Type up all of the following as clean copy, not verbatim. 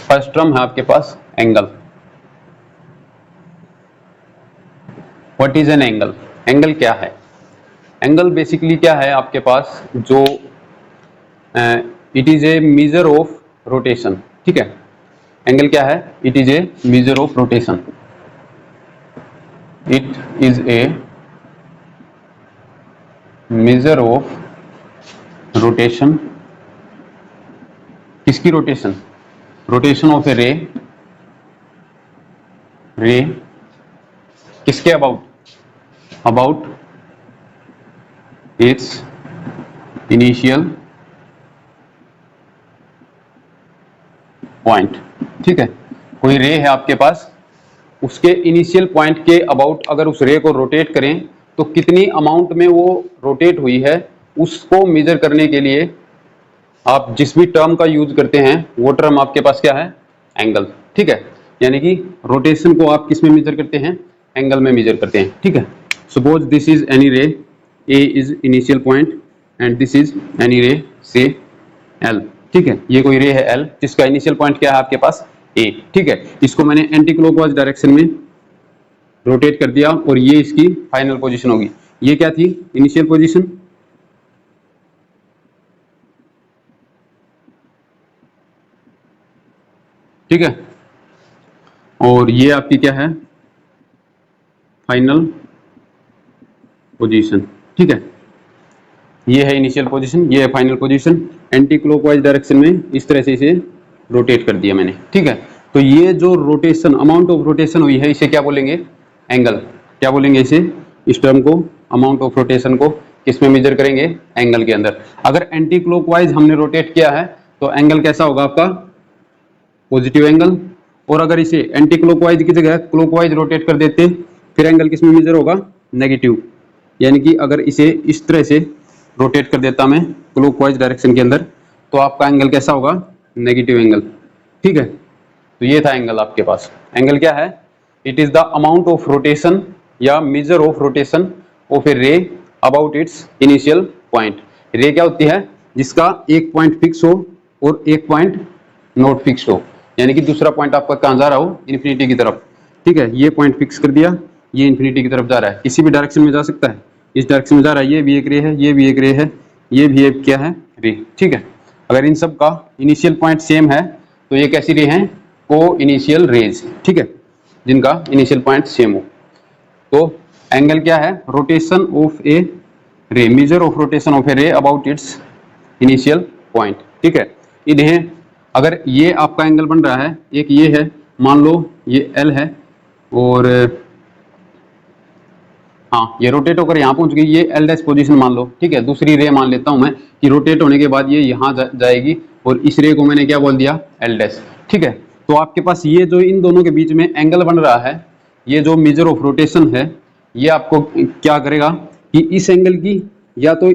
First term है आपके पास angle. What is an angle? Angle क्या है? एंगल बेसिकली क्या है आपके पास, जो it is a measure of rotation. ठीक है, एंगल क्या है? It is a measure of rotation. It is a measure of rotation. किसकी rotation? Rotation of a ray. Ray किसके about? About its initial point. ठीक है, कोई रे है आपके पास, उसके इनिशियल पॉइंट के अबाउट अगर उस रे को रोटेट करें तो कितनी अमाउंट में वो रोटेट हुई है, उसको मेजर करने के लिए आप जिस भी टर्म का यूज करते हैं वो टर्म आपके पास क्या है? एंगल। ठीक है, यानी कि रोटेशन को आप किस में मेजर करते हैं? एंगल में मेजर करते हैं। ठीक है, suppose this is any ray, A is initial point and this is any ray से एल। ठीक है, ये कोई रे है एल जिसका इनिशियल पॉइंट क्या है आपके पास? ए। ठीक है, इसको मैंने एंटी क्लॉकवाइज डायरेक्शन में रोटेट कर दिया और ये इसकी फाइनल पोजीशन होगी। ये क्या थी? Initial position. ठीक है, और ये आपकी क्या है? Final position. ठीक है, ये है इनिशियल पोजीशन, ये है final position. Anti clockwise direction में इस तरह से इसे रोटेट कर दिया मैंने। ठीक है, तो ये जो रोटेशन, अमाउंट ऑफ रोटेशन हुई है, इसे क्या बोलेंगे? एंगल। क्या बोलेंगे इसे? इस टर्म को, अमाउंट ऑफ रोटेशन को किस में मेजर करेंगे? एंगल के अंदर। अगर एंटी क्लॉकवाइज हमने रोटेट किया है तो एंगल कैसा होगा आपका? Positive angle. और अगर इसे एंटी क्लॉकवाइज की जगह क्लॉकवाइज रोटेट कर देते फिर एंगल किस में मेजर होगा? नेगेटिव। यानी कि अगर इसे इस तरह से रोटेट कर देता मैं क्लॉकवाइज डायरेक्शन के अंदर तो आपका एंगल कैसा होगा? Negative angle. ठीक है, तो ये था एंगल आपके पास। एंगल क्या है? It is the amount of rotation या major of rotation of a रे अबाउट इट्स इनिशियल पॉइंट। रे क्या होती है? जिसका एक पॉइंट फिक्स हो और एक पॉइंट नॉट फिक्स हो, यानी कि दूसरा पॉइंट आपका कहां जा रहा हो? इन्फिनिटी की तरफ। ठीक है, ये पॉइंट फिक्स कर दिया, ये इन्फिनिटी की तरफ जा रहा है, किसी भी डायरेक्शन में जा सकता है। इस डायरेक्शन में जा रहा है, ये भी एक रे है, ये भी एक रे है, ये भी एक क्या है? रे। ठीक है, अगर इन सब का इनिशियल पॉइंट सेम है तो ये कैसी रे हैं? को इनिशियल रेज। ठीक है, जिनका इनिशियल पॉइंट सेम हो। तो एंगल क्या है? रोटेशन ऑफ ए रे, major of rotation of a रे अबाउट इट्स इनिशियल पॉइंट। ठीक है, इन्हें अगर ये आपका एंगल बन रहा है, एक ये है, मान लो ये एल है और हाँ ये रोटेट होकर यहाँ पहुंच गई, ये एल डैश पोजीशन मान लो। ठीक है, दूसरी रे मान लेता हूं मैं कि रोटेट होने के बाद ये यहाँ जाएगी और इस रे को मैंने क्या बोल दिया? L dash. ठीक है, तो आपके पास ये जो इन दोनों के बीच में एंगल बन रहा है, ये जो मेजर ऑफ रोटेशन है, ये आपको क्या करेगा कि इस एंगल की या तो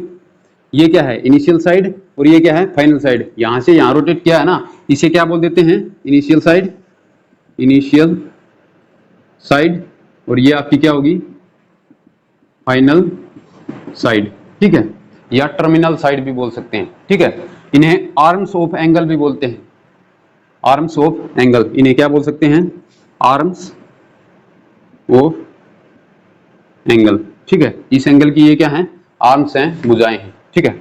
ये क्या है? इनिशियल साइड और ये क्या है? Final side. यहां से यहां रोटेट किया है ना, इसे क्या बोल देते हैं? Initial side. इनिशियल साइड और ये आपकी क्या होगी? Final side. ठीक है, या टर्मिनल साइड भी बोल सकते हैं। ठीक है, इन्हें आर्म्स ऑफ एंगल भी बोलते हैं। आर्म्स ऑफ एंगल, इन्हें क्या बोल सकते हैं? Arms of angle. ठीक है, इस एंगल की ये क्या है? आर्म्स हैं, भुजाएं हैं। ठीक है,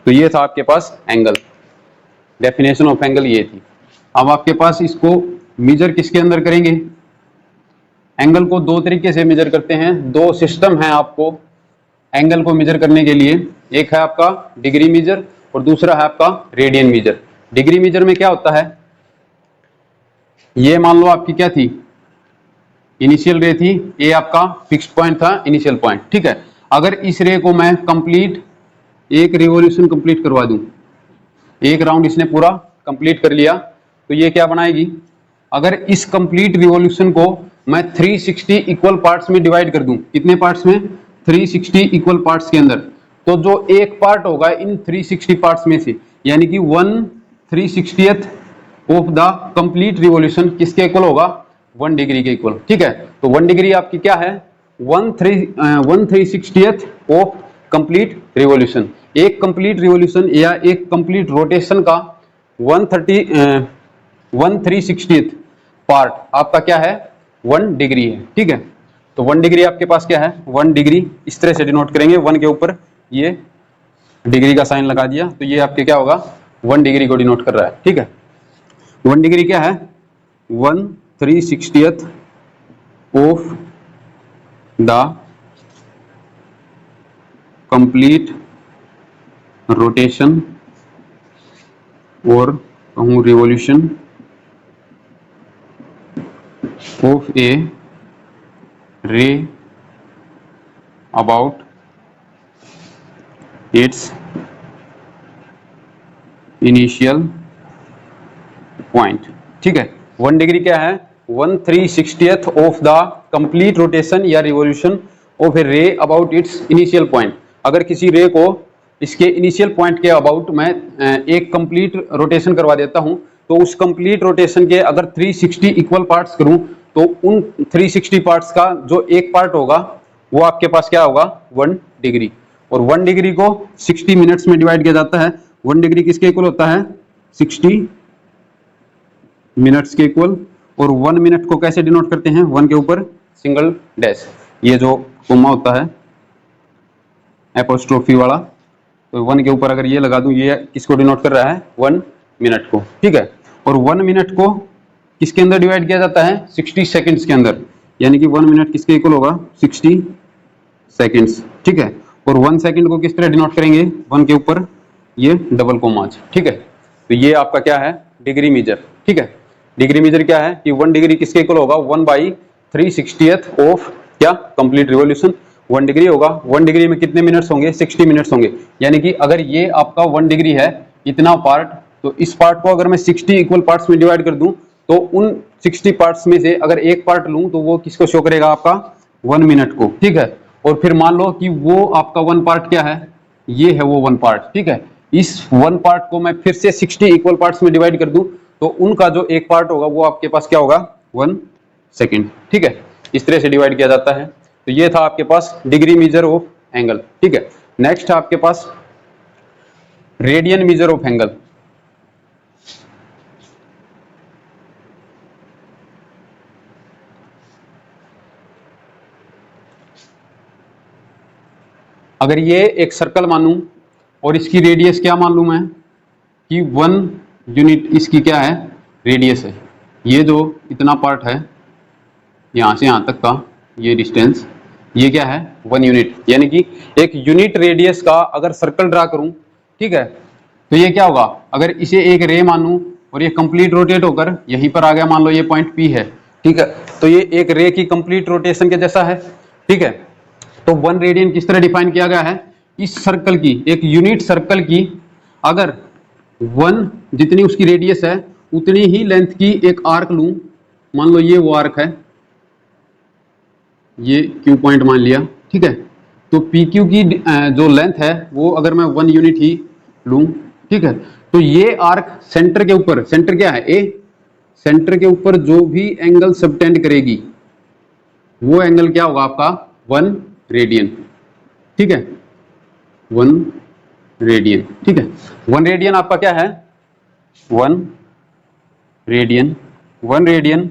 तो ये था आपके पास एंगल। डेफिनेशन ऑफ एंगल ये थी। अब आपके पास इसको मेजर किसके अंदर करेंगे? एंगल को दो तरीके से मेजर करते हैं, दो सिस्टम है आपको एंगल को मेजर करने के लिए। एक है आपका डिग्री मेजर और दूसरा है आपका रेडियन मेजर। डिग्री मेजर में क्या होता है? ये मान लो आपकी क्या थी? इनिशियल रे थी, ये आपका फिक्स्ड पॉइंट था, इनिशियल पॉइंट। ठीक है, अगर इस रे को मैं कंप्लीट एक रिवॉल्यूशन कंप्लीट करवा दूं, एक राउंड इसने पूरा कंप्लीट कर लिया, तो ये क्या बनाएगी? अगर इस कंप्लीट रिवॉल्यूशन को मैं 360 इक्वल पार्ट्स में डिवाइड कर दूं, कितने पार्ट्स में? 360 इक्वल पार्ट्स के अंदर, तो जो एक पार्ट होगा इन 360 पार्ट्स में से, यानी कि 1/360th of the complete revolution किसके इक्वल होगा? 1 डिग्री के इक्वल। ठीक है, तो 1 डिग्री आपकी क्या है? 1/360th of complete revolution. एक कंप्लीट रिवॉल्यूशन या एक कंप्लीट रोटेशन का 1/360 1/360th पार्ट आपका क्या है 1 डिग्री है, ठीक है। तो 1 डिग्री आपके पास क्या है 1 डिग्री, इस तरह से डिनोट करेंगे, 1 के ऊपर ये डिग्री का साइन लगा दिया, तो ये आपके क्या होगा 1 डिग्री को डिनोट कर रहा है, ठीक है। 1 डिग्री क्या है 1/360th of the complete rotation और कहूँ रिवॉल्यूशन ऑफ ए रे अबाउट इट्स इनिशियल पॉइंट, ठीक है। 1 डिग्री क्या है 1/360th of the complete rotation या रिवॉल्यूशन ऑफ ए रे अबाउट इट्स इनिशियल पॉइंट। अगर किसी रे को इसके इनिशियल पॉइंट के अबाउट मैं एक कंप्लीट रोटेशन करवा देता हूं, तो उस कंप्लीट रोटेशन के अगर 360 इक्वल पार्ट्स करूं, तो उन 360 पार्ट्स का जो एक पार्ट होगा वो आपके पास क्या होगा 1 डिग्री। और 1 डिग्री को 60 मिनट्स में डिवाइड किया जाता है। 1 डिग्री किसके इक्वल होता है 60 मिनट्स के इक्वल। और 1 मिनट को कैसे डिनोट करते हैं 1 के ऊपर सिंगल डैश, ये जो कोमा होता है एपोस्ट्रोफी वाला, तो 1 के ऊपर अगर ये लगा दूं, ये किसको डिनोट कर रहा है 1 मिनट को, ठीक है। और 1 मिनट को किसके अंदर डिवाइड किया जाता है 60 सेकंड्स के अंदर, यानी कि 1 मिनट किसके इक्वल होगा 60 सेकंड्स, ठीक है। और 1 सेकंड को किस तरह डिनोट करेंगे 1 के ऊपर ये डबल कोमाज, ठीक है। तो ये आपका क्या है डिग्री मेजर, ठीक है। डिग्री मेजर क्या है कि 1 डिग्री किसके इक्वल होगा 1/360th ऑफ क्या कंप्लीट रिवॉल्यूशन 1 डिग्री होगा। 1 डिग्री में कितने मिनट्स होंगे 60 मिनट्स होंगे, यानी कि अगर ये आपका 1 डिग्री है इतना पार्ट, तो इस पार्ट को अगर मैं 60 इक्वल पार्ट्स में डिवाइड कर दूं, तो उन 60 पार्ट्स में से अगर एक पार्ट लूं तो वो किसको शो करेगा आपका 1 मिनट को, ठीक है। और फिर मान लो कि वो आपका 1 पार्ट क्या है ये है वो 1 पार्ट, ठीक है। इस 1 पार्ट को मैं फिर से 60 इक्वल पार्ट्स में डिवाइड कर दूं, तो उनका जो एक पार्ट होगा वो आपके पास क्या होगा 1 सेकेंड, ठीक है। इस तरह से डिवाइड किया जाता है। तो ये था आपके पास डिग्री मेजर ऑफ एंगल, ठीक है। नेक्स्ट है आपके पास रेडियन मेजर ऑफ एंगल। अगर ये एक सर्कल मानूं और इसकी रेडियस क्या मान लूं मैं कि 1 यूनिट इसकी क्या है रेडियस है, ये जो इतना पार्ट है यहां से यहां तक का ये डिस्टेंस ये क्या है 1 यूनिट, यानी कि एक यूनिट रेडियस का अगर सर्कल ड्रा करूं, ठीक है, तो ये क्या होगा अगर इसे एक रे मानूं और ये कंप्लीट रोटेट होकर यहीं पर आ गया, मान लो ये पॉइंट P है, ठीक है, तो ये एक रे की कंप्लीट रोटेशन के जैसा है, ठीक है। तो 1 रेडियन किस तरह डिफाइन किया गया है, इस सर्कल की एक यूनिट सर्कल की अगर 1 जितनी उसकी रेडियस है उतनी ही लेंथ की एक आर्क लूं, मान लो ये वो आर्क है, ये Q पॉइंट मान लिया, ठीक है। तो PQ की जो लेंथ है वो अगर मैं 1 यूनिट ही लूं, ठीक है, तो ये आर्क सेंटर के ऊपर, सेंटर क्या है A, सेंटर के ऊपर जो भी एंगल सबटेंड करेगी वो एंगल क्या होगा आपका 1 रेडियन, ठीक है, 1 रेडियन, ठीक है। 1 रेडियन आपका क्या है 1 radian, 1 radian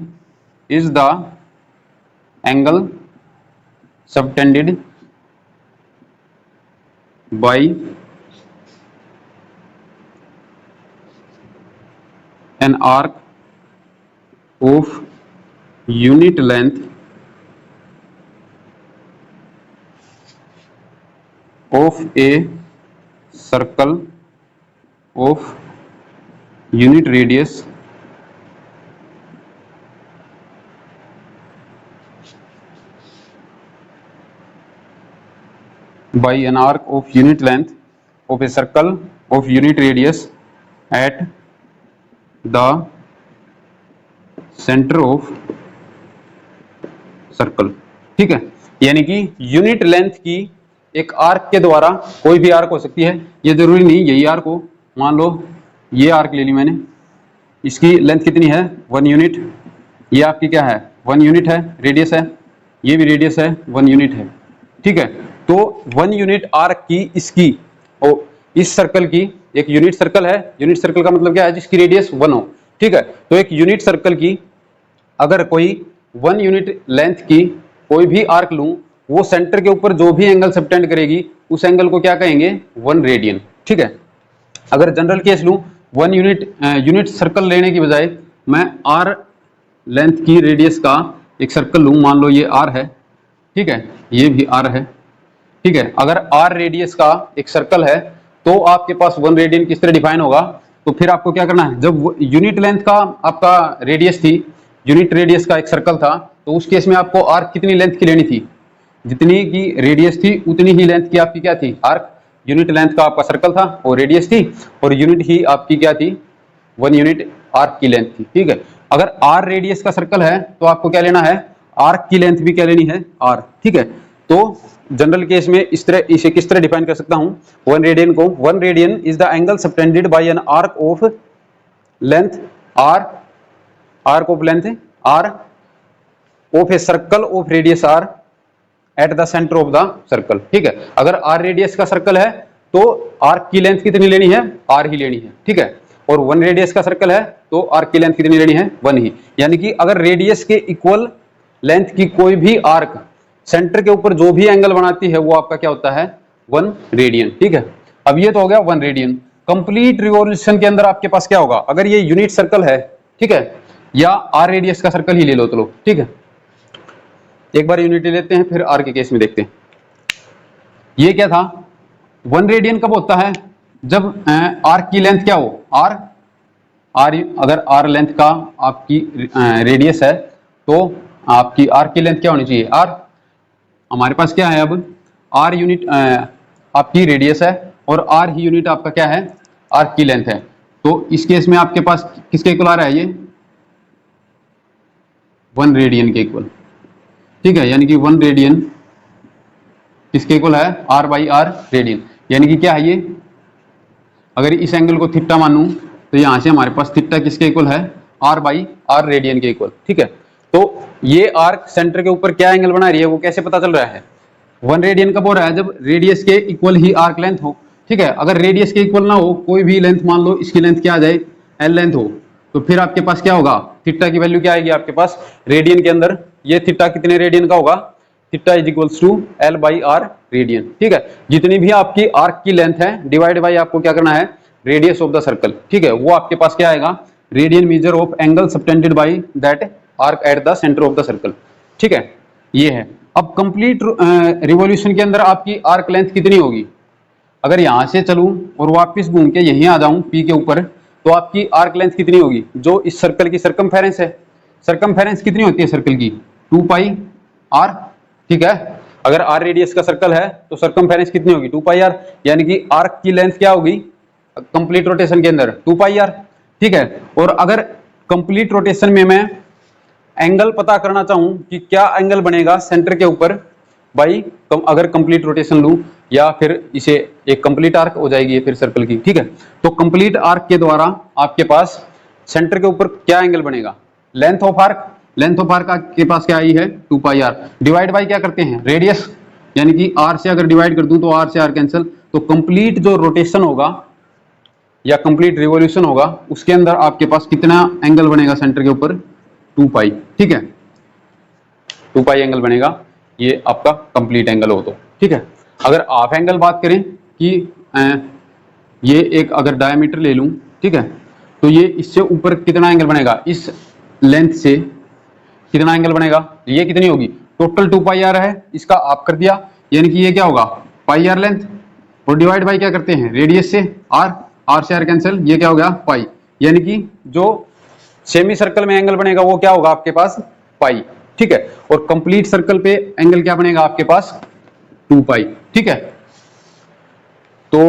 is the angle subtended by an arc of unit length of a circle of unit radius by an arc of unit length of a circle of unit radius at the center of circle, ठीक है। यानी कि unit length की एक arc के द्वारा, कोई भी आर्क हो सकती है, ये जरूरी नहीं यही आर्क हो, मान लो ये आर्क ले ली मैंने, इसकी लेंथ कितनी है 1 यूनिट, ये आपकी क्या है 1 यूनिट है, रेडियस है, ये भी रेडियस है 1 यूनिट है, ठीक है। तो 1 यूनिट आर्क की इसकी और इस सर्कल की एक यूनिट सर्कल है, यूनिट सर्कल का मतलब क्या है जिसकी रेडियस 1 हो, ठीक है। तो एक यूनिट सर्कल की अगर कोई 1 यूनिट लेंथ की कोई भी आर्क लूं, वो सेंटर के ऊपर जो भी एंगल सबटेंड करेगी उस एंगल को क्या कहेंगे, 1 रेडियन। ठीक है। अगर जनरल केस लूं, 1 यूनिट सर्कल लेने की बजाय मैं आर लेंथ की रेडियस का एक सर्कल लूं, मान लो ये आर है, ठीक है, ये भी आर है, ठीक है। अगर आर रेडियस का एक सर्कल है तो आपके पास 1 रेडियन किस तरह डिफाइन होगा, तो फिर आपको क्या करना है, जब यूनिट लेंथ का आपका रेडियस थी, यूनिट रेडियस का एक सर्कल था, तो उस केस में आपको आर्क कितनी लेंथ की लेनी थी, जितनी की रेडियस थी उतनी ही लेंथ की आपकी क्या थी, आर्क। यूनिट लेंथ का आपका सर्कल था वो रेडियस थी, और यूनिट ही आपकी क्या थी, 1 यूनिट आर्क की लेंथ थी। ठीक है। अगर आर रेडियस का सर्कल है तो आपको क्या लेना है, आर्क की लेंथ भी क्या लेनी है, आर। ठीक है। तो जनरल केस में इस तरह इसे किस तरह डिफाइन कर सकता हूं, 1 रेडियन को, 1 radian is the angle subtended by an arc of length R, arc of length R of a circle of radius R at the centre of the circle. ठीक है। अगर आर रेडियस का circle है तो arc की length कितनी लेनी है, आर ही लेनी है। ठीक है। और 1 रेडियस का सर्कल है तो आर्क की लेंथ कितनी लेनी है, 1 ही। यानी कि अगर रेडियस के इक्वल लेंथ की कोई भी आर्क सेंटर के ऊपर जो भी एंगल बनाती है वो आपका क्या होता है, 1 रेडियन। ठीक है। अब ये तो हो गया 1 रेडियन। कंप्लीट रिवॉल्यूशन के अंदर आपके पास क्या होगा, अगर ये यूनिट सर्कल है, ठीक है, या आर रेडियस का सर्कल ही ले लो, तो लो, ठीक है, एक बार यूनिट लेते हैं फिर आर के केस में देखते हैं। ये क्या था, 1 रेडियन कब होता है, जब आर्क की लेंथ क्या हो, आर, अगर आर लेंथ का आपकी रेडियस है तो आपकी आर्क की लेंथ क्या होनी चाहिए, आर। हमारे पास क्या है अब, आर यूनिट आपकी रेडियस है और आर ही यूनिट आपका क्या है, आर्क की लेंथ है। तो इस केस में आपके पास किसके इक्वल आ रहा है, ये 1 रेडियन के इक्वल। ठीक है। यानी कि 1 रेडियन किसके इक्वल है, आर बाई आर रेडियन। यानी कि क्या है ये, अगर इस एंगल को थीटा मानूं तो यहां से हमारे पास थीटा किसके इक्वल है, आर बाई आर रेडियन के इक्वल। ठीक है। तो ये आर्क सेंटर के ऊपर क्या एंगल बना रही है वो कैसे पता चल रहा है, 1 रेडियन कब हो रहा है, जब रेडियस के इक्वल ही आर्क लेंथ हो। ठीक है। अगर रेडियस के इक्वल ना हो, कोई भी लेंथ मान लो इसकी लेंथ क्या आ जाए, एल लेंथ हो, तो फिर आपके पास क्या होगा, थीटा की वैल्यू क्या आएगी आपके पास, रेडियन के अंदर ये थीटा कितने रेडियन का होगा, theta is equals to L by R radian. ठीक है। जितनी भी आपकी आर्क की लेंथ है डिवाइड बाई आपको क्या करना है, रेडियस ऑफ द सर्कल। ठीक है। वो आपके पास क्या आएगा, radian measure of angle subtended by that arc eight the centre of the circle. ठीक है। ये है। अब कंप्लीट रिवॉल्यूशन के अंदर आपकी आर्क लेंथ कितनी होगी, अगर यहां से चलूं और वापस घूम के यहीं आ जाऊं पी के ऊपर, तो आपकी आर्क लेंथ कितनी होगी, जो इस सर्कल की सरकमफेरेंस है। सरकमफेरेंस कितनी होती है सर्कल की, 2 पाई आर। ठीक है। अगर आर रेडियस का सर्कल है तो सरकमफेरेंस कितनी होगी, 2 पाई आर। यानी कि आर्क की लेंथ क्या होगी कंप्लीट रोटेशन के अंदर, 2 पाई आर। ठीक है। और अगर कंप्लीट रोटेशन में मैं एंगल पता करना चाहूं कि क्या एंगल बनेगा सेंटर के ऊपर, भाई अगर कंप्लीट रोटेशन लूं, या फिर इसे एक कंप्लीट आर्क हो जाएगी फिर सर्कल की। ठीक है। तो कंप्लीट आर्क के द्वारा आपके पास सेंटर के ऊपर क्या एंगल बनेगा, length of arc, length of arc के पास क्या आई है, 2 पाई आर, डिवाइड बाई क्या करते हैं, रेडियस। यानी कि आर से अगर डिवाइड कर दूं तो आर से आर कैंसिल, तो कंप्लीट जो रोटेशन होगा या कंप्लीट रिवॉल्यूशन होगा उसके अंदर आपके पास कितना एंगल बनेगा सेंटर के ऊपर, 2 पाई। ठीक है। 2 पाई एंगल बनेगा, ये आपका कंप्लीट एंगल हो तो। ठीक है। अगर हाफ एंगल बात करें कि ये एक अगर डायमीटर ले लूं, ठीक है, तो ये इससे ऊपर कितना एंगल बनेगा, इस लेंथ से कितना एंगल बनेगा, ये कितनी होगी, टोटल 2 पाई आर है, इसका आप कर दिया, यानी कि ये क्या होगा, पाई आर लेंथ, और डिवाइड बाई क्या करते हैं, रेडियस से आर, आर से आर कैंसिल, ये क्या हो गया, पाई। यानी कि जो सेमी सर्कल में एंगल बनेगा वो क्या होगा आपके पास, पाई। ठीक है। और कंप्लीट सर्कल पे एंगल क्या बनेगा आपके पास, 2 पाई। ठीक है। तो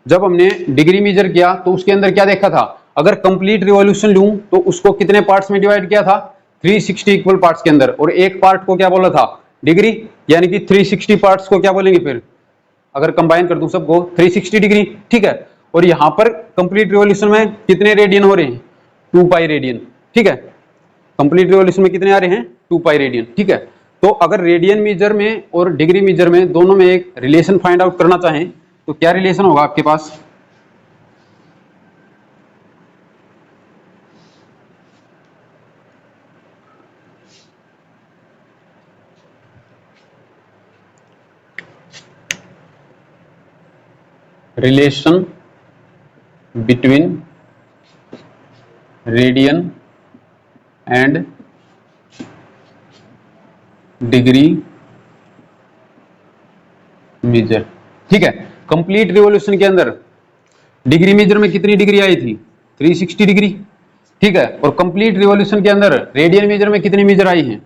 जब हमने डिग्री मेजर किया तो उसके अंदर क्या देखा था, अगर कंप्लीट रिवॉल्यूशन लूं तो उसको कितने पार्ट्स में डिवाइड किया था, 360 इक्वल पार्ट्स के अंदर, और एक पार्ट को क्या बोला था, डिग्री। यानी कि 360 पार्ट्स को क्या बोलेंगे फिर, अगर कंबाइन कर दूं सबको, 360 डिग्री। ठीक है। और यहां पर कंप्लीट रिवॉल्यूशन में कितने रेडियन हो रहे हैं, 2 पाई रेडियन। ठीक है। कंप्लीट रिवॉल्यूशन में कितने आ रहे हैं, 2 पाई रेडियन। ठीक है। तो अगर रेडियन मेजर में और डिग्री मेजर में दोनों में एक रिलेशन फाइंड आउट करना चाहें तो क्या रिलेशन होगा आपके पास, relation between radian and degree measure. ठीक है, कंप्लीट रिवॉल्यूशन के अंदर डिग्री मेजर में कितनी डिग्री आई थी? 360 डिग्री। ठीक है, और कंप्लीट रिवॉल्यूशन के अंदर रेडियन मेजर में कितनी मेजर आई हैं,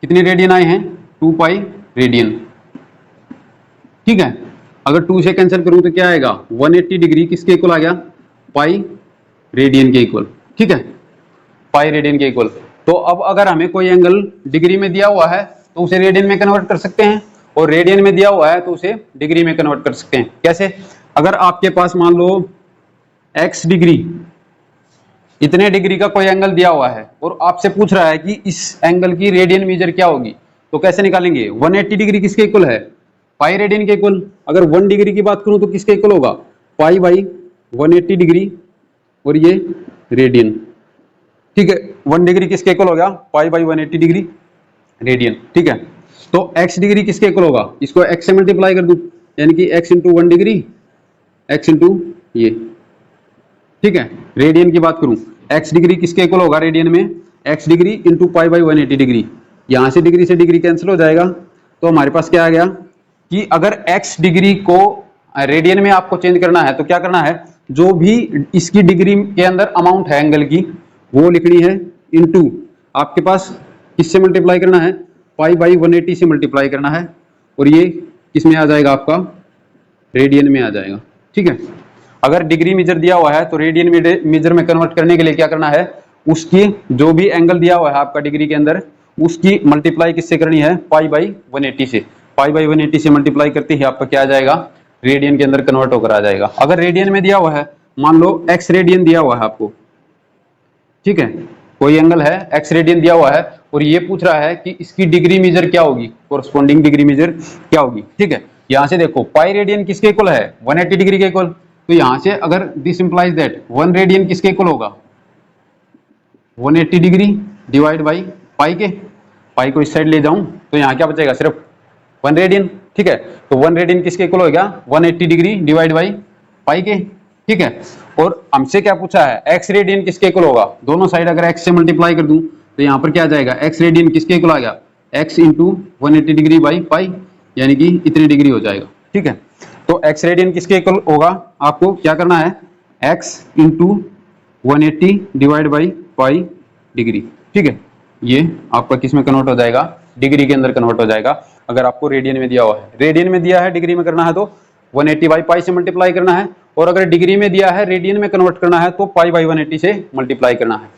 कितनी रेडियन आए हैं? 2 पाई रेडियन। ठीक है, अगर 2 से कैंसिल करूं तो क्या आएगा? 180 डिग्री किसके इक्वल आ गया? पाई रेडियन के इक्वल। ठीक है, पाई रेडियन के इक्वल। तो अब अगर हमें कोई एंगल डिग्री में दिया हुआ है तो उसे रेडियन में कन्वर्ट कर सकते हैं, और रेडियन में दिया हुआ है तो उसे डिग्री में कन्वर्ट कर सकते हैं। कैसे? अगर आपके पास मान लो x डिग्री, इतने डिग्री का कोई एंगल दिया हुआ है और आपसे पूछ रहा है कि इस एंगल की रेडियन मेजर क्या होगी, तो कैसे निकालेंगे? 180 डिग्री किसके इक्वल है? पाई रेडियन के इक्वल। अगर 1 डिग्री की बात करूं तो किसके इक्वल होगा? पाई बाई 180 डिग्री, और ये रेडियन। ठीक है, 1 डिग्री किसके इक्वल हो गया? Pi by 180 degree radian. ठीक है, तो x डिग्री किसके इक्वल होगा? इसको x से मल्टीप्लाई कर दूं, यानी कि x into 1 degree, x into ये। ठीक है, रेडियन की बात करूं, x डिग्री किसके इक्वल होगा रेडियन में? x degree into pi by 180 degree. यहां से डिग्री कैंसिल हो जाएगा, तो हमारे पास क्या आ गया कि अगर x डिग्री को रेडियन में आपको चेंज करना है तो क्या करना है? जो भी इसकी डिग्री के अंदर अमाउंट है एंगल की, वो लिखनी है इंटू आपके पास किससे मल्टीप्लाई करना है? पाई बाई 180 से मल्टीप्लाई करना है, और ये किस में आ जाएगा? आपका रेडियन में आ जाएगा। ठीक है, अगर डिग्री मेजर दिया हुआ है तो रेडियन मेजर में कन्वर्ट करने के लिए क्या करना है? उसकी जो भी एंगल दिया हुआ है आपका डिग्री के अंदर, उसकी मल्टीप्लाई किससे करनी है? पाई बाई 180 से। पाई बाई 180 से मल्टीप्लाई करते ही आपका क्या आ जाएगा? रेडियन के अंदर कन्वर्ट होकर आ जाएगा। अगर रेडियन में दिया हुआ है, मान लो x रेडियन दिया हुआ है आपको, ठीक है, कोई एंगल है x रेडियन दिया हुआ है और ये पूछ रहा है कि इसकी डिग्री मेजर क्या होगी, कोरस्पॉन्डिंग डिग्री मेजर क्या होगी। ठीक है, यहां से देखो पाई रेडियन किसके इक्वल है? 180 डिग्री के इक्वल। तो यहां से अगर दिस इंप्लाइज दैट 1 रेडियन किसके इक्वल होगा? 180 डिग्री डिवाइड बाई पाई के। पाई को इस साइड ले जाऊं तो यहाँ क्या बचेगा? सिर्फ 1 रेडियन। ठीक है, तो 1 रेडियन किसके इक्वल हो गया? 180 डिग्री डिवाइड बाई पाई के। ठीक है, और हमसे क्या पूछा है? x रेडियन किसके इक्वल होगा? दोनों साइड अगर x से मल्टीप्लाई कर दूं तो यहाँ पर क्या आ जाएगा? x रेडियन किसके इक्वल आ गया? x into 180 degree by pi, यानी कि इतनी डिग्री हो जाएगा। ठीक है, तो x रेडियन किसके इक्वल होगा? आपको क्या करना है? x into 180 divide by pi degree. ठीक है, ये आपका किस में कन्वर्ट हो जाएगा? डिग्री के अंदर कन्वर्ट हो जाएगा। अगर आपको रेडियन में दिया हुआ है, रेडियन में दिया है, डिग्री में करना है तो 180 बाई पाई से मल्टीप्लाई करना है, और अगर डिग्री में दिया है रेडियन में कन्वर्ट करना है तो पाई बाई 180 से मल्टीप्लाई करना है।